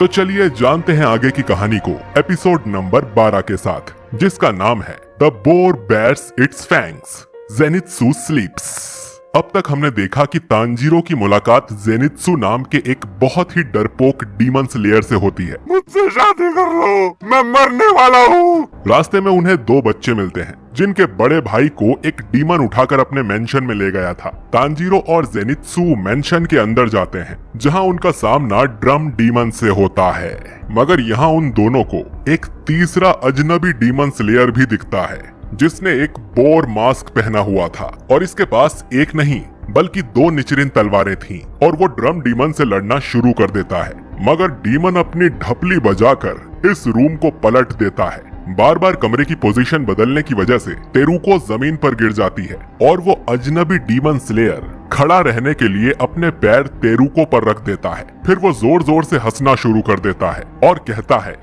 तो चलिए जानते हैं आगे की कहानी को एपिसोड नंबर 12 के साथ, जिसका नाम है the boar bares its fangs, Zenitsu sleeps. अब तक हमने देखा कि तांजीरो की मुलाकात जेनित्सु नाम के एक बहुत ही डरपोक डीमन स्लेयर से होती है। मुझसे शादी कर लो, मैं मरने वाला हूँ। रास्ते में उन्हें दो बच्चे मिलते हैं जिनके बड़े भाई को एक डीमन उठाकर अपने मेंशन में ले गया था। तांजीरो और जेनित्सु मेंशन के अंदर जाते हैं जहां उनका सामना ड्रम डीमन से होता है, मगर यहाँ उन दोनों को एक तीसरा अजनबी डीमन स्लेयर भी दिखता है जिसने एक बोर मास्क पहना हुआ था और इसके पास एक नहीं बल्कि दो निचरिन तलवारें थीं और वो ड्रम डीमन से लड़ना शुरू कर देता है, मगर डीमन अपनी ढपली बजाकर इस रूम को पलट देता है। बार बार कमरे की पोजीशन बदलने की वजह से तेरुको जमीन पर गिर जाती है और वो अजनबी डीमन स्लेयर खड़ा रहने के लिए अपने पैर तेरुको पर रख देता है। फिर वो जोर जोर से हंसना शुरू कर देता है और कहता है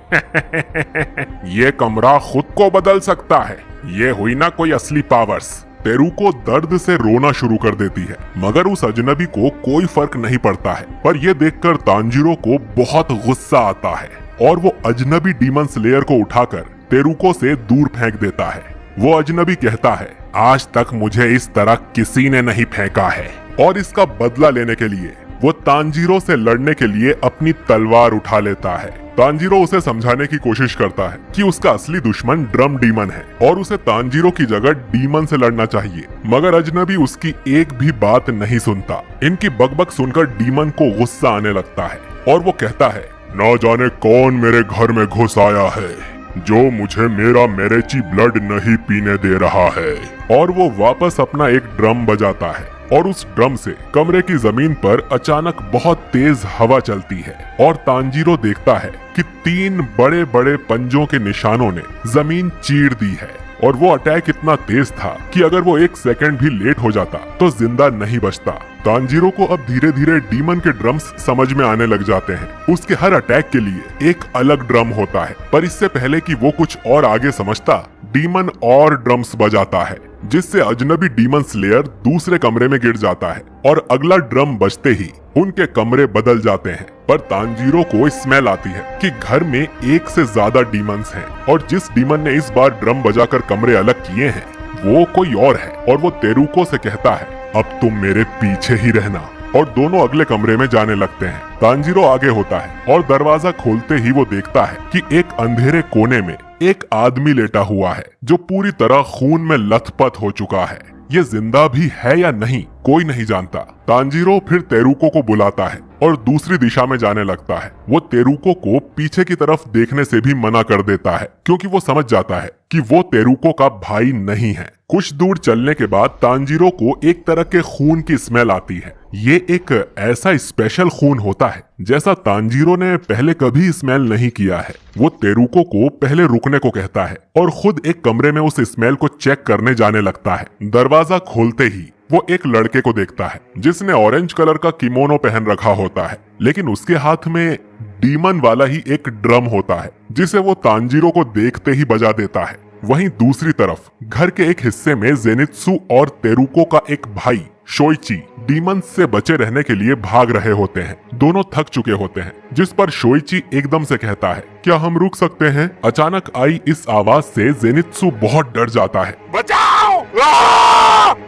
ये कमरा खुद को बदल सकता है, ये हुई ना कोई असली पावर्स। तेरुको दर्द से रोना शुरू कर देती है, मगर उस अजनबी को कोई फर्क नहीं पड़ता है। पर यह देखकर तांजीरो को बहुत गुस्सा आता है और वो अजनबी डीमन स्लेयर को उठाकर तेरुको से दूर फेंक देता है। वो अजनबी कहता है, आज तक मुझे इस तरह किसी ने नहीं फेंका है, और इसका बदला लेने के लिए वो तांजीरो से लड़ने के लिए अपनी तलवार उठा लेता है। तांजीरो उसे समझाने की कोशिश करता है कि उसका असली दुश्मन ड्रम डीमन है और उसे तांजीरो की जगह डीमन से लड़ना चाहिए, मगर अजनबी उसकी एक भी बात नहीं सुनता। इनकी बकबक सुनकर डीमन को गुस्सा आने लगता है और वो कहता है, न जाने कौन मेरे घर में घुस आया है जो मुझे मेरा मेरेची ब्लड नहीं पीने दे रहा है। और वो वापस अपना एक ड्रम बजाता है और उस ड्रम से कमरे की जमीन पर अचानक बहुत तेज हवा चलती है और तांजीरो देखता है कि तीन बड़े बड़े पंजों के निशानों ने जमीन चीर दी है और वो अटैक इतना तेज था कि अगर वो एक सेकंड भी लेट हो जाता तो जिंदा नहीं बचता। तांजीरो को अब धीरे धीरे डीमन के ड्रम्स समझ में आने लग जाते हैं। उसके हर अटैक के लिए एक अलग ड्रम होता है, पर इससे पहले कि वो कुछ और आगे समझता, डीमन और ड्रम्स बजाता है जिससे अजनबी डीमन स्लेयर दूसरे कमरे में गिर जाता है और अगला ड्रम बजते ही उनके कमरे बदल जाते हैं। पर तांजीरो को स्मेल आती है कि घर में एक से ज्यादा डीमंस हैं और जिस डीमन ने इस बार ड्रम बजाकर कमरे अलग किए हैं वो कोई और है, और वो तेरुको से कहता है, अब तुम मेरे पीछे ही रहना, और दोनों अगले कमरे में जाने लगते हैं। तांजीरो आगे होता है और दरवाजा खोलते ही वो देखता है कि एक अंधेरे कोने में एक आदमी लेटा हुआ है जो पूरी तरह खून में लथपथ हो चुका है। ये जिंदा भी है या नहीं कोई नहीं जानता। तांजीरो फिर तेरुको को बुलाता है और दूसरी दिशा में जाने लगता है। वो तेरुको को पीछे की तरफ देखने से भी मना कर देता है क्योंकि वो समझ जाता है कि वो तेरुको का भाई नहीं है। कुछ दूर चलने के बाद तांजीरो को एक तरह के खून की स्मेल आती है। ये एक ऐसा स्पेशल खून होता है जैसा तांजीरो ने पहले कभी स्मेल नहीं किया है। वो तेरुको को पहले रुकने को कहता है और खुद एक कमरे में उस स्मेल को चेक करने जाने लगता है। दरवाजा खोलते ही वो एक लड़के को देखता है जिसने ऑरेंज कलर का किमोनो पहन रखा होता है, लेकिन उसके हाथ में डीमन वाला ही एक ड्रम होता है जिसे वो तांजीरो को देखते ही बजा देता है। वहीं दूसरी तरफ घर के एक हिस्से में जेनित्सु और तेरुको का एक भाई शोइची डीमन से बचे रहने के लिए भाग रहे होते हैं। दोनों थक चुके होते हैं, जिस पर शोइची एकदम से कहता है, क्या हम रुक सकते हैं? अचानक आई इस आवाज से जेनित्सु बहुत डर जाता है, बचाओ!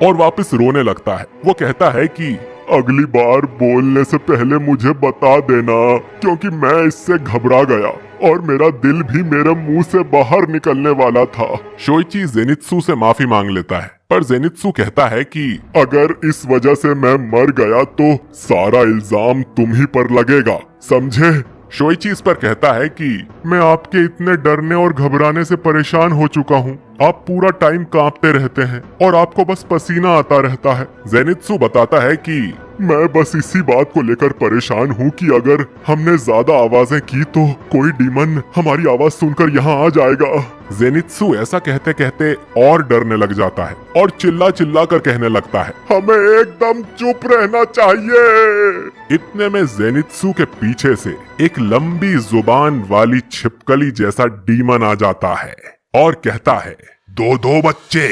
और वापस रोने लगता है। वो कहता है कि अगली बार बोलने से पहले मुझे बता देना, क्योंकि मैं इससे घबरा गया और मेरा दिल भी मेरे मुंह से बाहर निकलने वाला था। शोइची जेनित्सु से माफी मांग लेता है, पर जेनित्सु कहता है कि अगर इस वजह से मैं मर गया तो सारा इल्जाम तुम ही पर लगेगा, समझे? शोइची इस पर कहता है कि मैं आपके इतने डरने और घबराने से परेशान हो चुका हूँ। आप पूरा टाइम कांपते रहते हैं और आपको बस पसीना आता रहता है। जेनित्सु बताता है कि मैं बस इसी बात को लेकर परेशान हूँ कि अगर हमने ज्यादा आवाजें की तो कोई डीमन हमारी आवाज सुनकर यहाँ आ जाएगा। जेनित्सु ऐसा कहते कहते और डरने लग जाता है और चिल्ला चिल्ला कर कहने लगता है, हमें एकदम चुप रहना चाहिए। इतने में जेनित्सु के पीछे से एक लंबी जुबान वाली छिपकली जैसा डीमन आ जाता है और कहता है, दो दो बच्चे,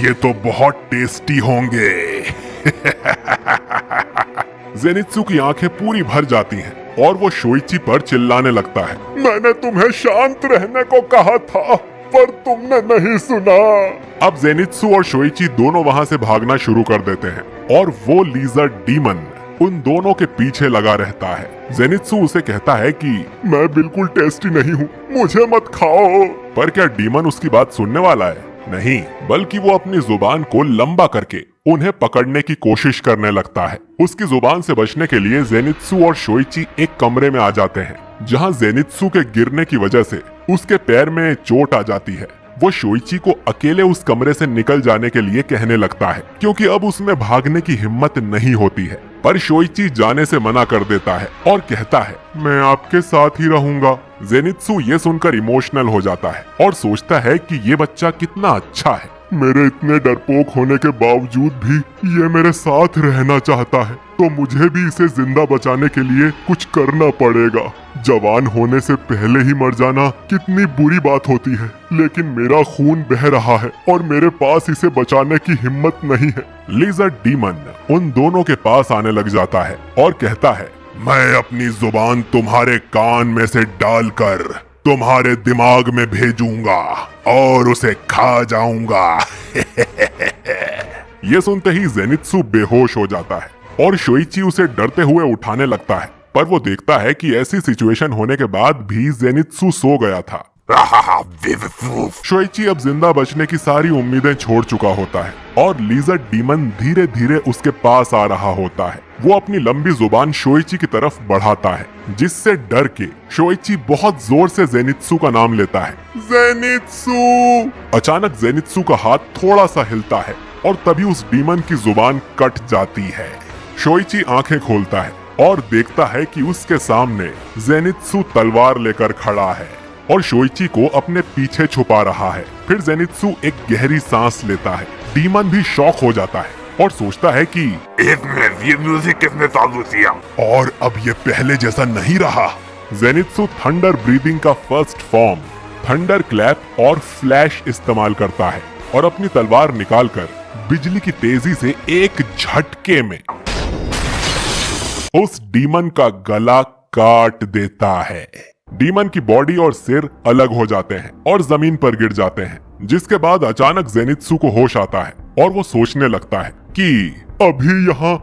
ये तो बहुत टेस्टी होंगे। जेनित्सु की आंखें पूरी भर जाती हैं और वो शोइची पर चिल्लाने लगता है। मैंने तुम्हें शांत रहने को कहा था, पर तुमने नहीं सुना। अब जेनित्सु और शोइची दोनों वहाँ से भागना शुरू कर देते हैं और वो लीजर्ड डीमन उन दोनों के पीछे लगा रहता है। जेनित्सु उसे कहता है कि मैं बिल्कुल टेस्टी नहीं हूँ, मुझे मत खाओ। पर क्या डीमन उसकी बात सुनने वाला है? नहीं, बल्कि वो अपनी जुबान को लंबा करके उन्हें पकड़ने की कोशिश करने लगता है। उसकी जुबान से बचने के लिए जेनित्सु और शोइची एक कमरे में आ जाते हैं, जहाँ जेनित्सु के गिरने की वजह से उसके पैर में चोट आ जाती है। वो शोइची को अकेले उस कमरे से निकल जाने के लिए कहने लगता है, क्योंकि अब उसमें भागने की हिम्मत नहीं होती है। पर शोइची जाने से मना कर देता है और कहता है, मैं आपके साथ ही रहूंगा। जेनित्सु ये सुनकर इमोशनल हो जाता है और सोचता है कि ये बच्चा कितना अच्छा है। मेरे इतने डरपोक होने के बावजूद भी ये मेरे साथ रहना चाहता है, तो मुझे भी इसे जिंदा बचाने के लिए कुछ करना पड़ेगा। जवान होने से पहले ही मर जाना कितनी बुरी बात होती है, लेकिन मेरा खून बह रहा है और मेरे पास इसे बचाने की हिम्मत नहीं है। लिजर्ड डीमन उन दोनों के पास आने लग जाता है और कहता है, मैं अपनी जुबान तुम्हारे कान में से डालकर तुम्हारे दिमाग में भेजूंगा और उसे खा जाऊंगा। ये सुनते ही जेनित्सु बेहोश हो जाता है और शोइची उसे डरते हुए उठाने लगता है, पर वो देखता है कि ऐसी सिचुएशन होने के बाद भी जेनित्सु सो गया था। शोइची अब जिंदा बचने की सारी उम्मीदें छोड़ चुका होता है और लिजर्ड डीमन धीरे धीरे उसके पास आ रहा होता है। वो अपनी लंबी जुबान शोइची की तरफ बढ़ाता है, जिससे डर के शोइची बहुत जोर से जेनित्सु का नाम लेता है। जेनित्सु! अचानक जेनित्सु का हाथ थोड़ा सा हिलता है और तभी उस डीमन की जुबान कट जाती है। शोइची आंखें खोलता है और देखता है कि उसके सामने जेनित्सु तलवार लेकर खड़ा है और शोइची को अपने पीछे छुपा रहा है। फिर जेनित्सु एक गहरी सांस लेता है। डीमन भी शॉक हो जाता है और सोचता है कि ये म्यूजिक किसने चालू किया? और अब ये पहले जैसा नहीं रहा। जेनित्सु थंडर ब्रीदिंग का फर्स्ट फॉर्म थंडर क्लैप और फ्लैश इस्तेमाल करता है और अपनी तलवार निकालकर बिजली की तेजी से एक झटके में उस डीमन का गला काट देता है। डीमन की बॉडी और सिर अलग हो जाते हैं और जमीन पर गिर जाते हैं, जिसके बाद अचानक जेनित्सु को होश आता है और वो सोचने लगता है कि अभी यहाँ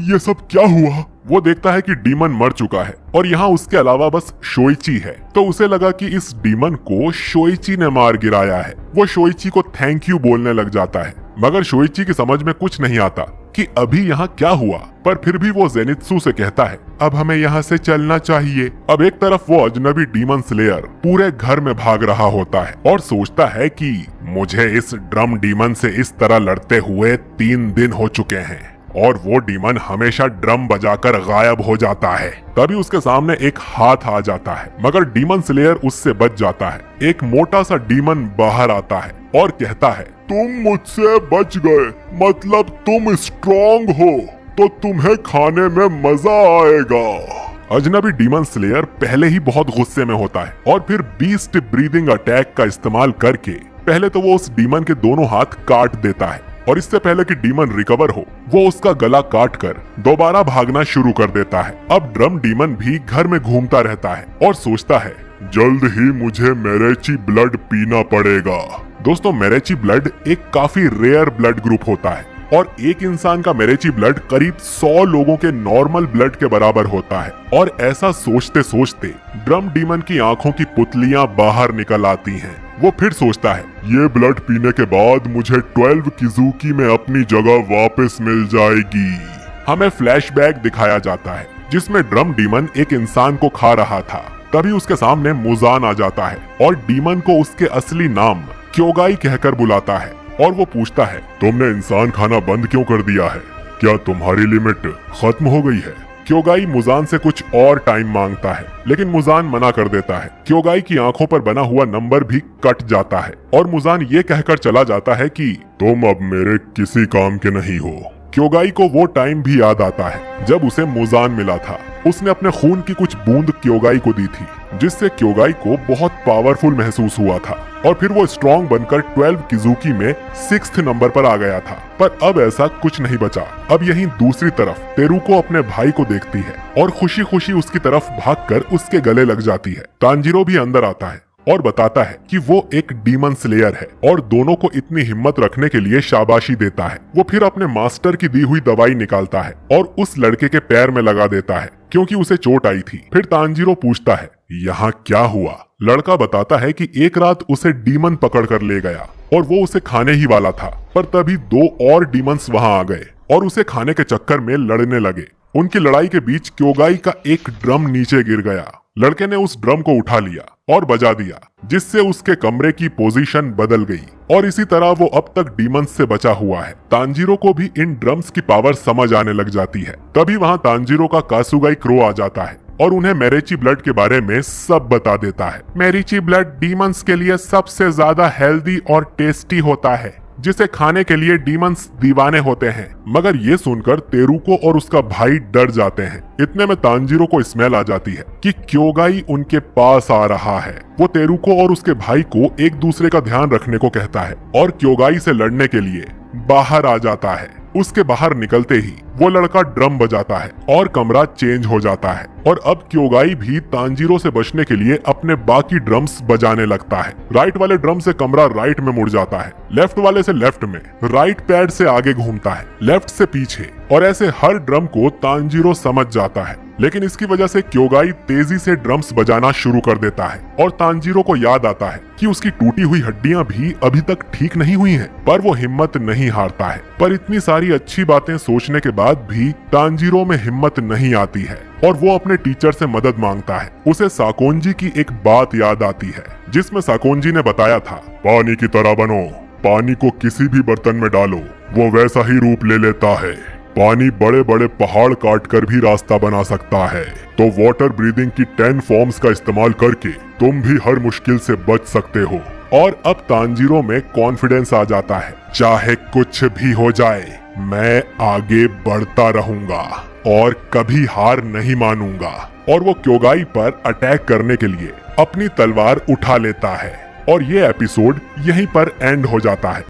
ये सब क्या हुआ? वो देखता है कि डीमन मर चुका है और यहाँ उसके अलावा बस शोइची है। तो उसे लगा कि इस डीमन को शोइची ने मार गिराया है। वो शोइची को थैंक यू बोलने लग जाता है, मगर शोइची की समझ में कुछ नहीं आता कि अभी यहाँ क्या हुआ। पर फिर भी वो जेनित्सु से कहता है, अब हमें यहाँ से चलना चाहिए। अब एक तरफ वो अजनबी डीमन स्लेयर पूरे घर में भाग रहा होता है और सोचता है कि मुझे इस ड्रम डीमन से इस तरह लड़ते हुए 3 दिन हो चुके हैं और वो डीमन हमेशा ड्रम बजाकर गायब हो जाता है। तभी उसके सामने एक हाथ आ जाता है, मगर डीमन स्लेयर उससे बच जाता है। एक मोटा सा डीमन बाहर आता है और कहता है, तुम मुझसे बच गए, मतलब तुम स्ट्रॉन्ग हो, तो तुम्हें खाने में मजा आएगा। अजनबी डीमन स्लेयर पहले ही बहुत गुस्से में होता है और फिर बीस्ट ब्रीदिंग अटैक का इस्तेमाल करके पहले तो वो उस डीमन के दोनों हाथ काट देता है और इससे पहले कि डीमन रिकवर हो, वो उसका गला काट कर दोबारा भागना शुरू कर देता है। अब ड्रम डीमन भी घर में घूमता रहता है और सोचता है, जल्द ही मुझे मेरेची ब्लड पीना पड़ेगा। दोस्तों, मेरेची ब्लड एक काफी रेयर ब्लड ग्रुप होता है और एक इंसान का मेरेची ब्लड करीब 100 लोगों के नॉर्मल ब्लड के बराबर होता है। और ऐसा सोचते सोचते ड्रम डीमन की आंखों की पुतलियां बाहर निकल आती हैं। वो फिर सोचता है, ये ब्लड पीने के बाद मुझे 12 किजुकी में अपनी जगह वापस मिल जाएगी। हमें फ्लैशबैक दिखाया जाता है जिसमें ड्रम डीमन एक इंसान को खा रहा था। तभी उसके सामने मुजान आ जाता है और डीमन को उसके असली नाम क्योगाई कहकर बुलाता है और वो पूछता है, तुमने इंसान खाना बंद क्यों कर दिया है? क्या तुम्हारी लिमिट खत्म हो गई है? क्योगाई मुजान से कुछ और टाइम मांगता है, लेकिन मुजान मना कर देता है। क्योगाई की आंखों पर बना हुआ नंबर भी कट जाता है और मुजान ये कहकर चला जाता है कि तुम अब मेरे किसी काम के नहीं हो। क्योगाई को वो टाइम भी याद आता है जब उसे मुजान मिला था उसने अपने खून की कुछ बूंद क्योगाई को दी थी, जिससे क्योगाई को बहुत पावरफुल महसूस हुआ था और फिर वो स्ट्रॉन्ग बनकर 12 किजुकी में 6th नंबर पर आ गया था। पर अब ऐसा कुछ नहीं बचा। अब यहीं दूसरी तरफ तेरुको अपने भाई को देखती है और खुशी खुशी उसकी तरफ भागकर उसके गले लग जाती है। तांजीरो भी अंदर आता है और बताता है कि वो एक डीमन स्लेयर है और दोनों को इतनी हिम्मत रखने के लिए शाबाशी देता है। वो फिर अपने मास्टर की दी हुई दवाई निकालता है और उस लड़के के पैर में लगा देता है क्योंकि उसे चोट आई थी। फिर तांजीरो पूछता है यहाँ क्या हुआ। लड़का बताता है कि एक रात उसे डीमन पकड़ कर ले गया और वो उसे खाने ही वाला था, पर तभी 2 और डीमंस वहां आ गए और उसे खाने के चक्कर में लड़ने लगे। उनकी लड़ाई के बीच क्योगाई का एक ड्रम नीचे गिर गया। लड़के ने उस ड्रम को उठा लिया और बजा दिया, जिससे उसके कमरे की पोजीशन बदल गई और इसी तरह वो अब तक डीमंस से बचा हुआ है। तांजीरो को भी इन ड्रम्स की पावर समझ आने लग जाती है। तभी वहाँ तांजीरो का कासुगाई क्रो आ जाता है और उन्हें मेरेची ब्लड के बारे में सब बता देता है। मेरेची ब्लड डीमंस के लिए सबसे ज्यादा हेल्दी और टेस्टी होता है, जिसे खाने के लिए डीमंस दीवाने होते हैं। मगर ये सुनकर तेरुको और उसका भाई डर जाते हैं। इतने में तांजीरो को स्मेल आ जाती है कि क्योगाई उनके पास आ रहा है। वो तेरुको और उसके भाई को एक दूसरे का ध्यान रखने को कहता है और क्योगाई से लड़ने के लिए बाहर आ जाता है। उसके बाहर निकलते ही वो लड़का ड्रम बजाता है और कमरा चेंज हो जाता है और अब क्योगाई भी तांजीरो से बचने के लिए अपने बाकी ड्रम्स बजाने लगता है। राइट वाले ड्रम से कमरा राइट में मुड़ जाता है, लेफ्ट वाले से लेफ्ट में, राइट पैड से आगे घूमता है, लेफ्ट से पीछे, और ऐसे हर ड्रम को तांजीरो समझ जाता है। लेकिन इसकी वजह से क्योगाई तेजी से ड्रम्स बजाना शुरू कर देता है और तांजीरो को याद आता है कि उसकी टूटी हुई हड्डियां भी अभी तक ठीक नहीं हुई हैं, पर वो हिम्मत नहीं हारता है। पर इतनी सारी अच्छी बातें सोचने के बाद भी तांजीरो में हिम्मत नहीं आती है और वो अपने टीचर से मदद मांगता है। उसे साकोंजी की एक बात याद आती है, जिसमें साकोंजी ने बताया था, पानी की तरह बनो, पानी को किसी भी बर्तन में डालो, वो वैसा ही रूप ले लेता है। पानी बड़े बड़े पहाड़ काट कर भी रास्ता बना सकता है। तो वाटर ब्रीदिंग की 10 फॉर्म्स का इस्तेमाल करके तुम भी हर मुश्किल से बच सकते हो। और अब तांजीरो में कॉन्फिडेंस आ जाता है, चाहे कुछ भी हो जाए मैं आगे बढ़ता रहूंगा और कभी हार नहीं मानूंगा। और वो क्योगाई पर अटैक करने के लिए अपनी तलवार उठा लेता है और ये एपिसोड यहीं पर एंड हो जाता है।